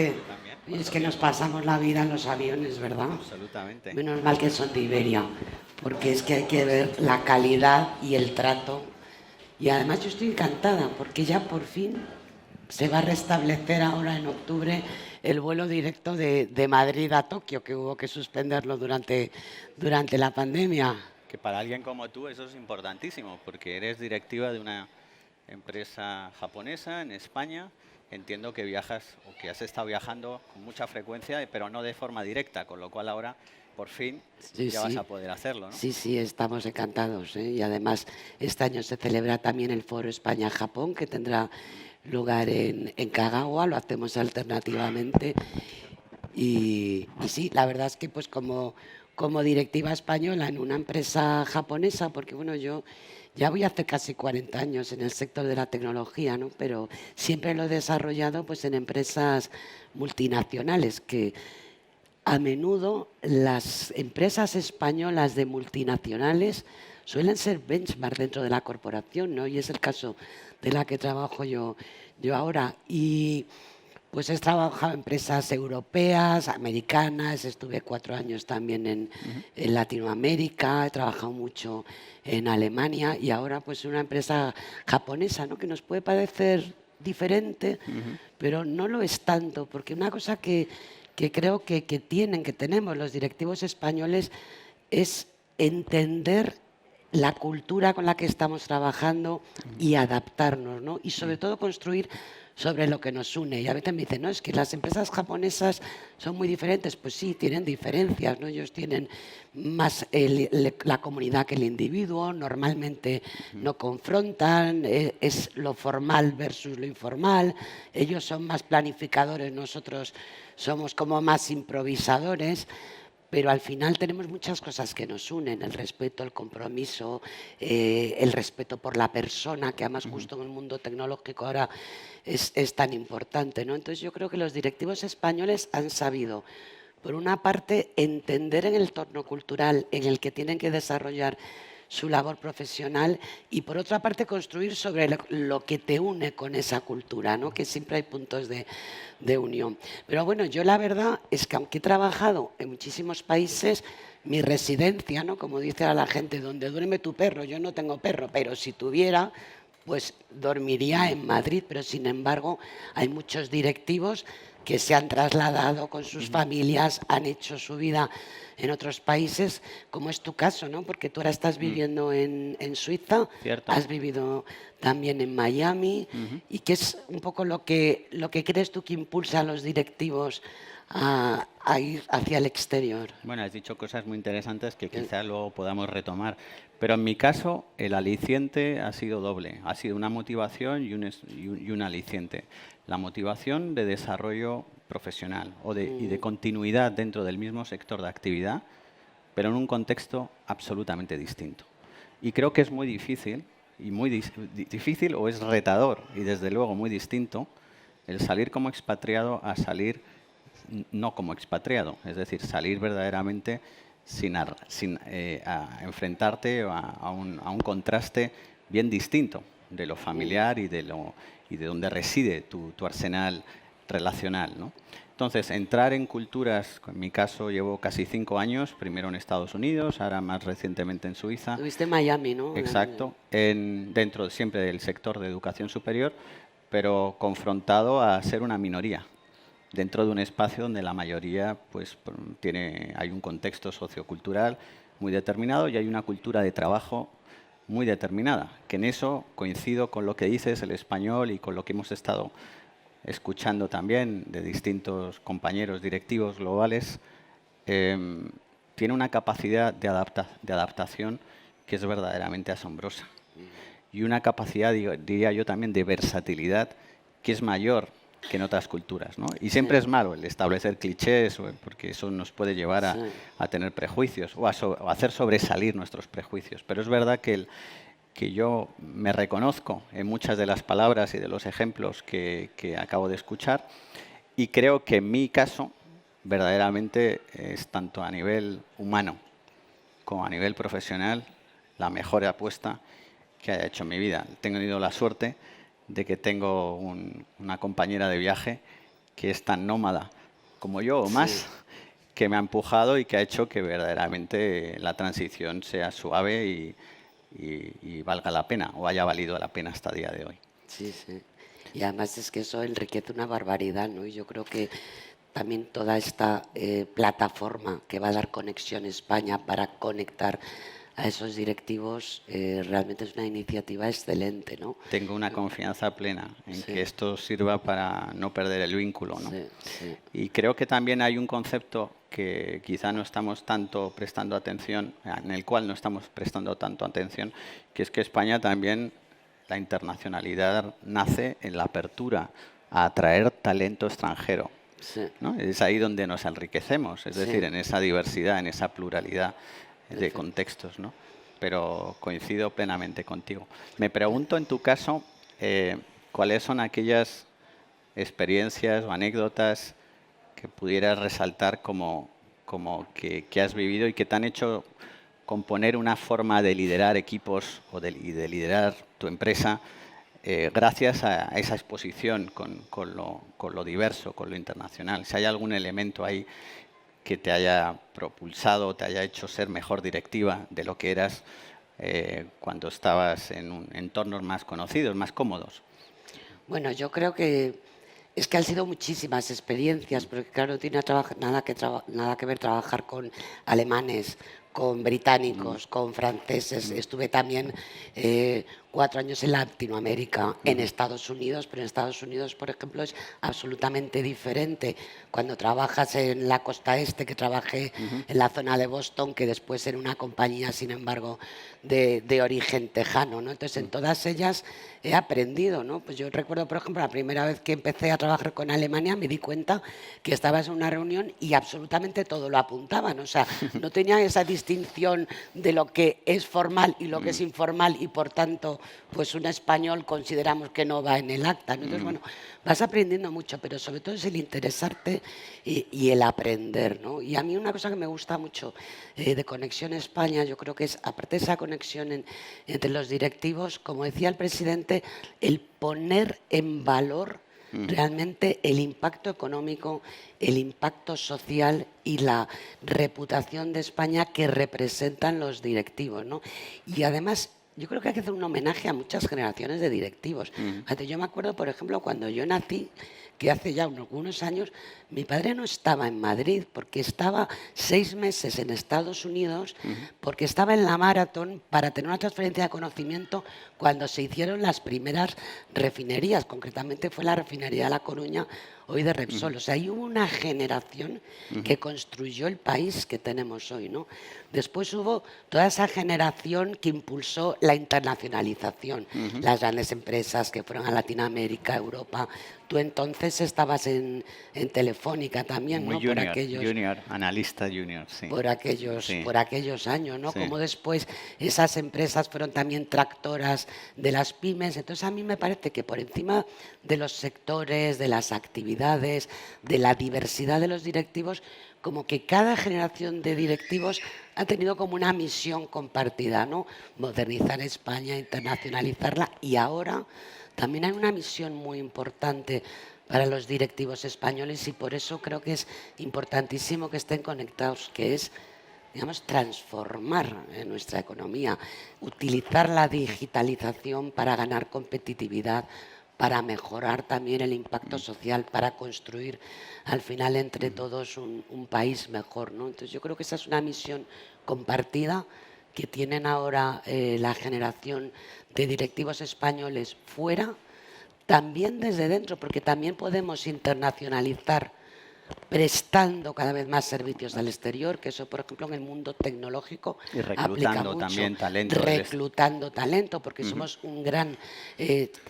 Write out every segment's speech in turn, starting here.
igualmente. También, Y es cuando que nos viajas. pasamos la vida en los aviones, ¿verdad? Absolutamente. Menos mal que son de Iberia, porque es que hay que ver la calidad y el trato. Y además yo estoy encantada, porque ya por fin se va a restablecer ahora en octubre el vuelo directo de Madrid a Tokio, que hubo que suspenderlo durante la pandemia. Que para alguien como tú eso es importantísimo, porque eres directiva de una empresa japonesa en España. Entiendo que viajas o que has estado viajando con mucha frecuencia, pero no de forma directa, con lo cual ahora por fin Sí, ya vas a sí, poder hacerlo, ¿no? sí, sí, estamos encantados, ¿eh? Y además este año se celebra también el Foro España-Japón, que tendrá lugar en Kagawa, lo hacemos alternativamente. Y sí, la verdad es que pues como directiva española en una empresa japonesa, porque bueno, yo ya voy hace casi 40 años en el sector de la tecnología, ¿no? Pero siempre lo he desarrollado pues en empresas multinacionales, que a menudo las empresas españolas de multinacionales suelen ser benchmark dentro de la corporación, ¿no? Y es el caso de la que trabajo yo ahora. Y pues he trabajado en empresas europeas, americanas, estuve 4 años también Ujú. en Latinoamérica, he trabajado mucho en Alemania y ahora pues una empresa japonesa, ¿no? Que nos puede parecer diferente, Ujú. pero no lo es tanto, porque una cosa que creo que tenemos los directivos españoles es entender la cultura con la que estamos trabajando y adaptarnos, ¿no? Y sobre todo construir sobre lo que nos une. Y a veces me dicen, no, es que las empresas japonesas son muy diferentes. Pues sí, tienen diferencias, ¿no? Ellos tienen más la comunidad que el individuo, normalmente Ujú. no confrontan, es lo formal versus lo informal. Ellos son más planificadores, nosotros somos como más improvisadores, pero al final tenemos muchas cosas que nos unen: el respeto, el compromiso, el respeto por la persona, que además Ujú. justo en el mundo tecnológico ahora es tan importante, ¿no? Entonces yo creo que los directivos españoles han sabido, por una parte, entender en el entorno cultural en el que tienen que desarrollar su labor profesional, y por otra parte construir sobre lo que te une con esa cultura, ¿no? Que siempre hay puntos de unión. Pero bueno, yo la verdad es que aunque he trabajado en muchísimos países, mi residencia, ¿no? Como dice a la gente, donde duerme tu perro, yo no tengo perro, pero si tuviera, pues dormiría Mm. en Madrid. Pero sin embargo hay muchos directivos que se han trasladado con sus Ujú. familias, han hecho su vida en otros países, como es tu caso, ¿no? Porque tú ahora estás Mm. viviendo en Suiza, Cierto. has vivido también en Miami. Ujú. ¿Y qué es un poco lo que crees tú que impulsa a los directivos a ir hacia el exterior? Bueno, has dicho cosas muy interesantes que Que- quizás luego podamos retomar, pero en mi caso el aliciente ha sido doble, ha sido una motivación y un aliciente. La motivación de desarrollo profesional y de mm, continuidad dentro del mismo sector de actividad, pero en un contexto absolutamente distinto. Y creo que es muy difícil, y difícil o es retador, y desde luego muy distinto, el salir como expatriado a salir no como expatriado, es decir, salir verdaderamente sin enfrentarte a un contraste bien distinto de lo mm, familiar y de donde reside tu arsenal relacional, ¿no? Entonces, entrar en culturas, en mi caso llevo casi 5 años, primero en Estados Unidos, ahora más recientemente en Suiza, Estuviste en Miami, ¿no? exacto, dentro siempre del sector de educación superior, pero confrontado a ser una minoría dentro de un espacio donde la mayoría pues hay un contexto sociocultural muy determinado y hay una cultura de trabajo muy determinada, que en eso coincido con lo que dices, el español, y con lo que hemos estado escuchando también de distintos compañeros directivos globales. Tiene una capacidad de adaptación que es verdaderamente asombrosa, y una capacidad, diría yo, también de versatilidad que es mayor que en otras culturas, ¿no? Y siempre Sí, es malo el establecer clichés, porque eso nos puede llevar a, sí. a tener prejuicios o a hacer sobresalir nuestros prejuicios. Pero es verdad que yo me reconozco en muchas de las palabras y de los ejemplos que acabo de escuchar, y creo que en mi caso verdaderamente es, tanto a nivel humano como a nivel profesional, la mejor apuesta que haya hecho en mi vida. He tenido la suerte de que tengo una compañera de viaje que es tan nómada como yo o más, Sí. que me ha empujado y que ha hecho que verdaderamente la transición sea suave y valga la pena, o haya valido la pena hasta el día de hoy. Sí, sí. Y además es que eso enriquece una barbaridad, ¿no? Y yo creo que también toda esta plataforma que va a dar Conexión España para conectar a esos directivos realmente es una iniciativa excelente, ¿no? Tengo una confianza plena en Sí, que esto sirva para no perder el vínculo, ¿no? sí, sí, Y creo que también hay un concepto que quizá no estamos tanto prestando atención, en el cual no estamos prestando tanto atención, que es que España también, la internacionalidad nace en la apertura a atraer talento extranjero, sí, ¿no? Es ahí donde nos enriquecemos, es decir, sí, en esa diversidad, en esa pluralidad de efe- contextos, ¿no? Pero coincido plenamente contigo. Me pregunto en tu caso, ¿cuáles son aquellas experiencias o anécdotas que pudieras resaltar como que has vivido y que te han hecho componer una forma de liderar equipos y de liderar tu empresa gracias a esa exposición con lo diverso, con lo internacional? Si hay algún elemento ahí que te haya propulsado, te haya hecho ser mejor directiva de lo que eras cuando estabas en entornos más conocidos, más cómodos. Bueno, yo creo que es que han sido muchísimas experiencias, porque claro, no tiene nada que ver trabajar con alemanes, con Mm, británicos, con franceses. mm, Estuve también 4 años en Latinoamérica, en ujú, Estados Unidos, pero en Estados Unidos, por ejemplo, es absolutamente diferente. Cuando trabajas en la costa este, que trabajé ujú, en la zona de Boston, que después en una compañía, sin embargo, de origen tejano, ¿no? Entonces, en mm, todas ellas he aprendido, ¿no? Pues yo recuerdo, por ejemplo, la primera vez que empecé a trabajar con Alemania, me di cuenta que estabas en una reunión y absolutamente todo lo apuntaban. O sea, no tenían esa distinción de lo que es formal y lo que es mm, informal y, por tanto, pues un español consideramos que no va en el acta, ¿no? Entonces, mm, bueno, vas aprendiendo mucho, pero sobre todo es el interesarte y el aprender, ¿no? Y a mí una cosa que me gusta mucho de Conexión España, yo creo que es, aparte de esa conexión entre los directivos, como decía el presidente, el poner en valor mm. realmente el impacto económico, el impacto social y la reputación de España que representan los directivos, ¿no? Y además, yo creo que hay que hacer un homenaje a muchas generaciones de directivos. Mm, Fíjate, yo me acuerdo, por ejemplo, cuando yo nací, que hace ya algunos años, mi padre no estaba en Madrid porque estaba 6 meses en Estados Unidos, ujú, porque estaba en la Marathon para tener una transferencia de conocimiento cuando se hicieron las primeras refinerías. Concretamente fue la refinería de La Coruña, hoy de ujú, Repsol. O sea, hay una generación ujú, que construyó el país que tenemos hoy, ¿no? Después hubo toda esa generación que impulsó la internacionalización, ujú. las grandes empresas que fueron a Latinoamérica, Europa. Tú entonces estabas en Telefónica también, Muy ¿no? Por junior, aquellos, junior, analista junior, sí, por aquellos, sí, por aquellos años, ¿no? sí. Como después esas empresas fueron también tractoras de las pymes. Entonces a mí me parece que por encima de los sectores, de las actividades, de la diversidad de los directivos, como que cada generación de directivos ha tenido como una misión compartida, ¿no? Modernizar España, internacionalizarla y ahora también hay una misión muy importante para los directivos españoles y por eso creo que es importantísimo que estén conectados, que es, digamos, transformar nuestra economía, utilizar la digitalización para ganar competitividad, para mejorar también el impacto social, para construir al final entre todos un país mejor, ¿no? Entonces yo creo que esa es una misión compartida que tienen ahora la generación de directivos españoles fuera, también desde dentro, porque también podemos internacionalizar prestando cada vez más servicios al exterior, que eso, por ejemplo, en el mundo tecnológico Y aplica reclutando mucho, también talento reclutando talento, porque Ujú, somos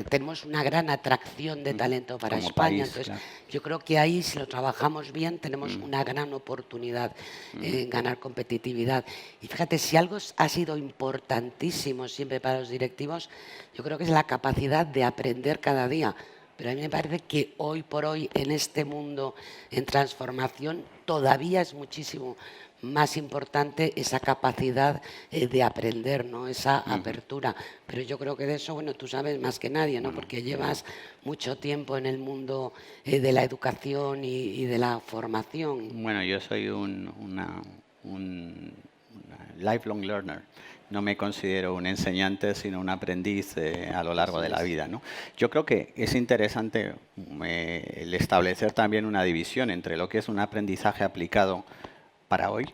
tenemos una gran atracción de ujú. talento para Como España. país, Entonces, claro. yo creo que ahí, si lo trabajamos bien, tenemos Mm, una gran oportunidad ujú, en ganar competitividad. Y fíjate, si algo ha sido importantísimo siempre para los directivos, yo creo que es la capacidad de aprender cada día, pero a mí me parece que hoy por hoy, en este mundo en transformación, todavía es muchísimo más importante esa capacidad de aprender, ¿no? Esa apertura. Pero yo creo que de eso, bueno, tú sabes más que nadie, ¿no? Bueno, Porque llevas mucho tiempo en el mundo de la educación y de la formación. bueno, yo soy una lifelong learner. No me considero un enseñante, sino un aprendiz a lo largo de la vida, ¿no? Yo creo que es interesante el establecer también una división entre lo que es un aprendizaje aplicado para hoy,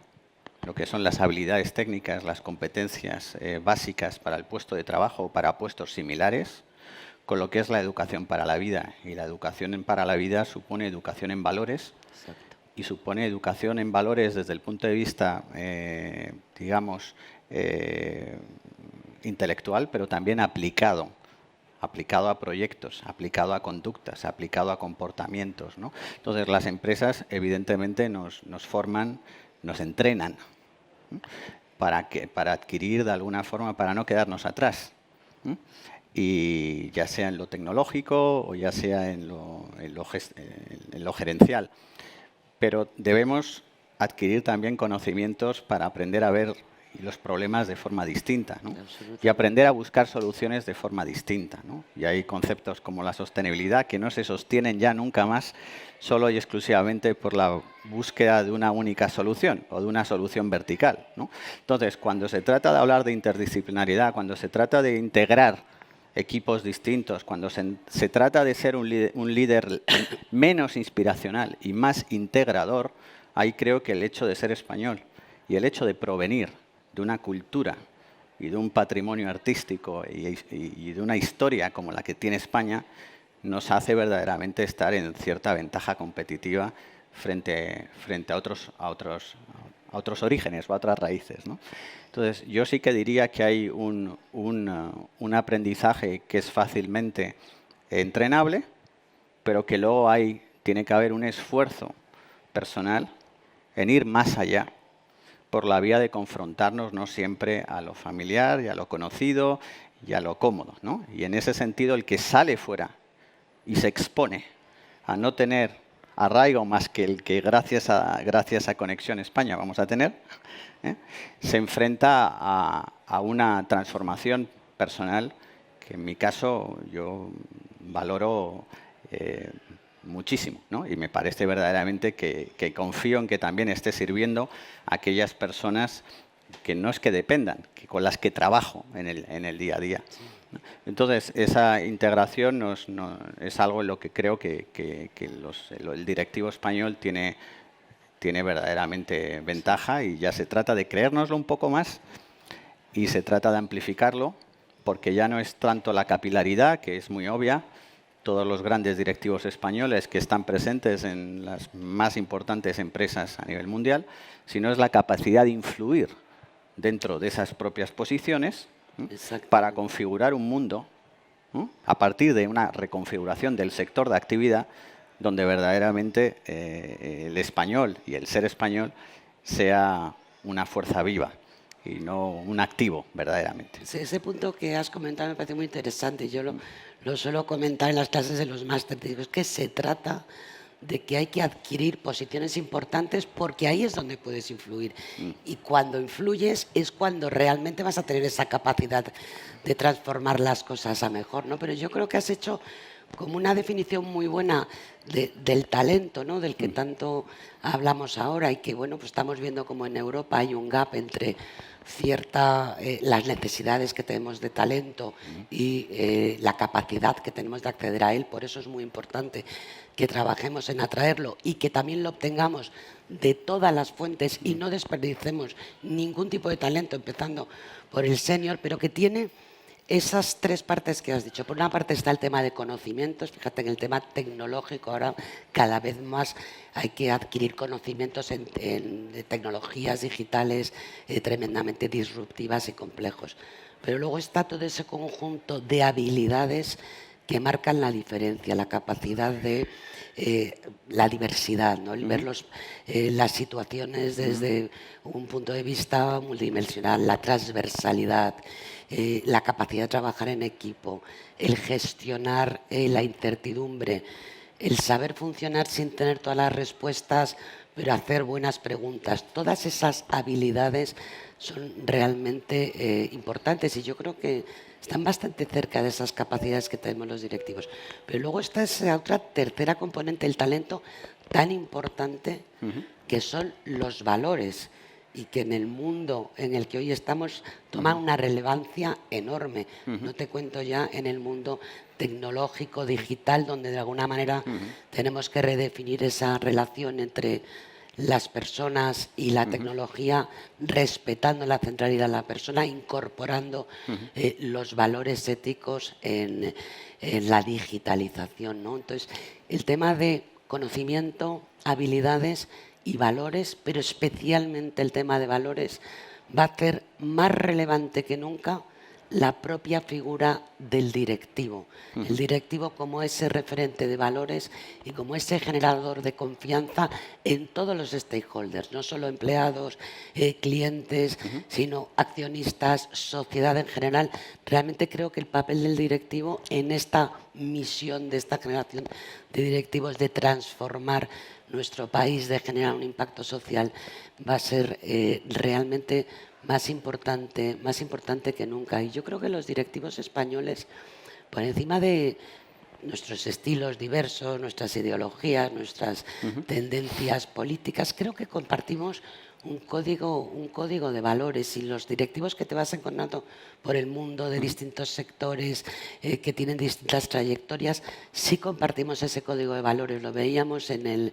lo que son las habilidades técnicas, las competencias básicas para el puesto de trabajo o para puestos similares, con lo que es la educación para la vida. Y la educación para la vida supone educación en valores. Exacto. Y supone educación en valores desde el punto de vista, digamos, intelectual, pero también aplicado a proyectos, aplicado a conductas, aplicado a comportamientos, ¿no? Entonces, las empresas, evidentemente, nos forman, nos entrenan, ¿no? para adquirir, de alguna forma, para no quedarnos atrás, ¿no? Y ya sea en lo tecnológico o ya sea en lo gerencial. Pero debemos adquirir también conocimientos para aprender a ver los problemas de forma distinta, ¿no? Y aprender a buscar soluciones de forma distinta, ¿no? Y hay conceptos como la sostenibilidad que no se sostienen ya nunca más solo y exclusivamente por la búsqueda de una única solución o de una solución vertical, ¿no? Entonces, cuando se trata de hablar de interdisciplinariedad, cuando se trata de integrar equipos distintos, cuando se trata de ser un líder menos inspiracional y más integrador, ahí creo que el hecho de ser español y el hecho de provenir de una cultura y de un patrimonio artístico y de una historia como la que tiene España, nos hace verdaderamente estar en cierta ventaja competitiva frente a otros orígenes o a otras raíces, ¿no? Entonces, yo sí que diría que hay un aprendizaje que es fácilmente entrenable, pero que luego tiene que haber un esfuerzo personal en ir más allá, por la vía de confrontarnos no siempre a lo familiar y a lo conocido y a lo cómodo, ¿no? Y en ese sentido, el que sale fuera y se expone a no tener arraigo más que el que gracias a Conexión España vamos a tener, se enfrenta a una transformación personal que en mi caso yo valoro muchísimo, ¿no? Y me parece verdaderamente que confío en que también esté sirviendo a aquellas personas que no es que dependan, que con las que trabajo en el día a día. Sí. Entonces, esa integración es algo en lo que creo que el directivo español tiene verdaderamente ventaja, y ya se trata de creérnoslo un poco más y se trata de amplificarlo, porque ya no es tanto la capilaridad, que es muy obvia. Todos los grandes directivos españoles que están presentes en las más importantes empresas a nivel mundial, sino es la capacidad de influir dentro de esas propias posiciones, para configurar un mundo, ¿no?, a partir de una reconfiguración del sector de actividad donde verdaderamente el español y el ser español sea una fuerza viva y no un activo, verdaderamente. Ese punto que has comentado me parece muy interesante. Yo lo suelo comentar en las clases de los másteres. Digo, es que se trata de que hay que adquirir posiciones importantes porque ahí es donde puedes influir. Y cuando influyes es cuando realmente vas a tener esa capacidad de transformar las cosas a mejor, ¿no? Pero yo creo que has hecho como una definición muy buena del talento, ¿no?, del que tanto hablamos ahora, y que, bueno, pues estamos viendo como en Europa hay un gap entre las necesidades que tenemos de talento y la capacidad que tenemos de acceder a él. Por eso es muy importante que trabajemos en atraerlo y que también lo obtengamos de todas las fuentes y no desperdicemos ningún tipo de talento, empezando por el senior, pero que tiene esas tres partes que has dicho. Por una parte está el tema de conocimientos. Fíjate, en el tema tecnológico ahora cada vez más hay que adquirir conocimientos de tecnologías digitales tremendamente disruptivas y complejos. Pero luego está todo ese conjunto de habilidades que marcan la diferencia, la capacidad de la diversidad, ¿no? El ver las situaciones desde un punto de vista multidimensional, la transversalidad, la capacidad de trabajar en equipo, el gestionar la incertidumbre, el saber funcionar sin tener todas las respuestas, pero hacer buenas preguntas. Todas esas habilidades son realmente importantes y yo creo que están bastante cerca de esas capacidades que tenemos los directivos. Pero luego está esa otra tercera componente, el talento tan importante que son los valores y que en el mundo en el que hoy estamos toman una relevancia enorme. No te cuento ya en el mundo tecnológico, digital, donde de alguna manera tenemos que redefinir esa relación entre las personas y la tecnología, respetando la centralidad de la persona, incorporando los valores éticos en la digitalización, ¿no? Entonces, el tema de conocimiento, habilidades y valores, pero especialmente el tema de valores, va a ser más relevante que nunca la propia figura del directivo. El directivo como ese referente de valores y como ese generador de confianza en todos los stakeholders, no solo empleados, clientes, sino accionistas, sociedad en general. Realmente creo que el papel del directivo en esta misión de esta generación de directivos de transformar nuestro país, de generar un impacto social, va a ser realmente más importante que nunca. Y yo creo que los directivos españoles, por encima de nuestros estilos diversos, nuestras ideologías, nuestras tendencias políticas, creo que compartimos un código de valores, y los directivos que te vas encontrando por el mundo de distintos sectores que tienen distintas trayectorias, sí compartimos ese código de valores. Lo veíamos en el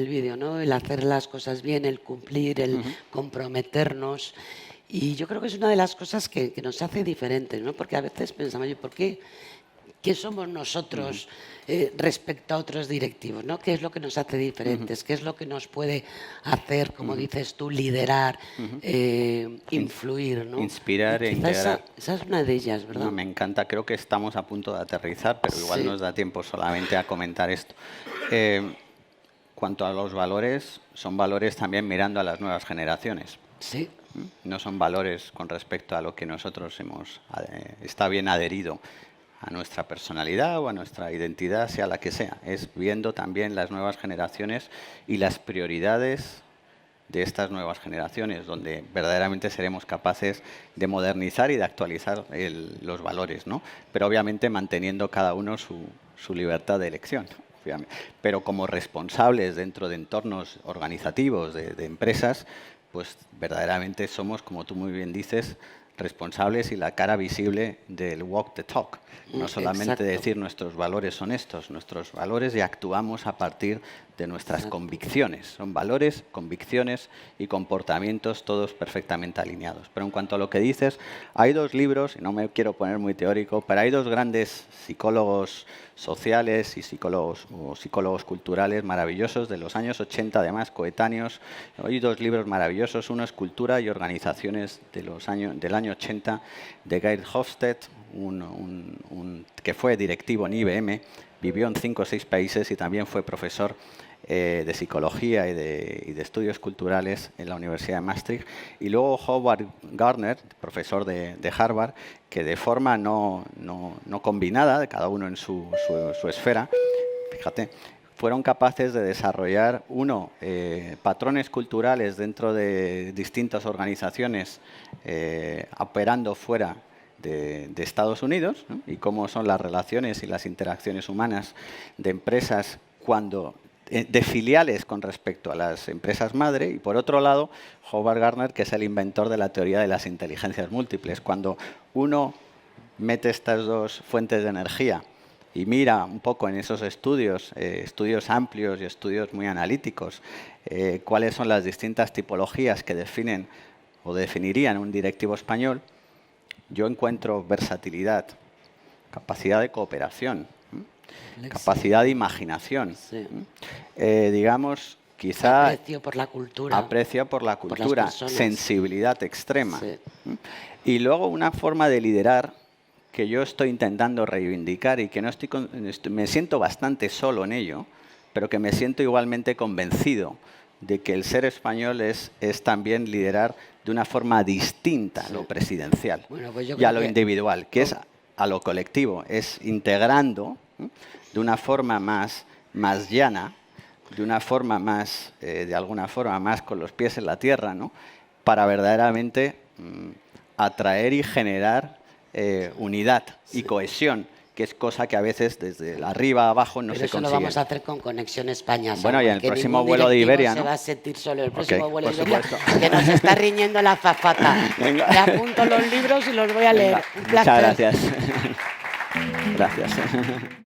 vídeo, ¿no? El hacer las cosas bien, el cumplir, el comprometernos. Y yo creo que es una de las cosas que nos hace diferentes, ¿no? Porque a veces pensamos, ¿por qué? ¿Qué somos nosotros respecto a otros directivos, ¿no? ¿Qué es lo que nos hace diferentes? ¿Qué es lo que nos puede hacer, como dices tú, liderar, influir, ¿no? Inspirar e integrar. Esa es una de ellas, ¿verdad? No, me encanta. Creo que estamos a punto de aterrizar, pero igual nos da tiempo solamente a comentar esto. Cuanto a los valores, son valores también mirando a las nuevas generaciones. Sí. No son valores con respecto a lo que nosotros está bien adherido a nuestra personalidad o a nuestra identidad, sea la que sea. Es viendo también las nuevas generaciones y las prioridades de estas nuevas generaciones, donde verdaderamente seremos capaces de modernizar y de actualizar los valores, ¿no? Pero obviamente manteniendo cada uno su libertad de elección. Pero como responsables dentro de entornos organizativos, de empresas, pues verdaderamente somos, como tú muy bien dices, responsables y la cara visible del walk the talk. No solamente decir nuestros valores son estos, nuestros valores, y actuamos a partir de nuestras convicciones. Son valores, convicciones y comportamientos todos perfectamente alineados. Pero en cuanto a lo que dices, hay dos libros, y no me quiero poner muy teórico, pero hay dos grandes psicólogos sociales y psicólogos culturales maravillosos de los años 80, además coetáneos. Hay dos libros maravillosos, uno es Cultura y Organizaciones del año 80, de Geir Hofstede, que fue directivo en IBM, vivió en 5 o 6 países y también fue profesor de psicología y de estudios culturales en la Universidad de Maastricht. Y luego Howard Gardner, profesor de Harvard, que de forma no combinada, cada uno en su esfera, fíjate, fueron capaces de desarrollar, patrones culturales dentro de distintas organizaciones operando fuera de Estados Unidos, ¿no? Y cómo son las relaciones y las interacciones humanas de empresas de filiales con respecto a las empresas madre, y por otro lado, Howard Gardner, que es el inventor de la teoría de las inteligencias múltiples. Cuando uno mete estas dos fuentes de energía y mira un poco en esos estudios amplios y estudios muy analíticos, cuáles son las distintas tipologías que definen o definirían un directivo español, yo encuentro versatilidad, capacidad de cooperación, capacidad de imaginación, digamos, quizá aprecio por la cultura, sensibilidad extrema, y luego una forma de liderar que yo estoy intentando reivindicar y que no me siento bastante solo en ello, pero que me siento igualmente convencido de que el ser español es también liderar de una forma distinta a lo presidencial pues y a lo individual, que es a lo colectivo, es integrando de una forma más llana, de una forma más, de alguna forma más con los pies en la tierra, ¿no? Para verdaderamente atraer y generar unidad y cohesión, que es cosa que a veces desde arriba a abajo no se consigue. Pero eso lo vamos a hacer con Conexión España. Bueno, y en el próximo vuelo de Iberia, ¿no? Se va a sentir solo el próximo vuelo de Iberia, que nos está riñendo la azafata. Me apunto los libros y los voy a leer. Un placer. Muchas gracias. Gracias.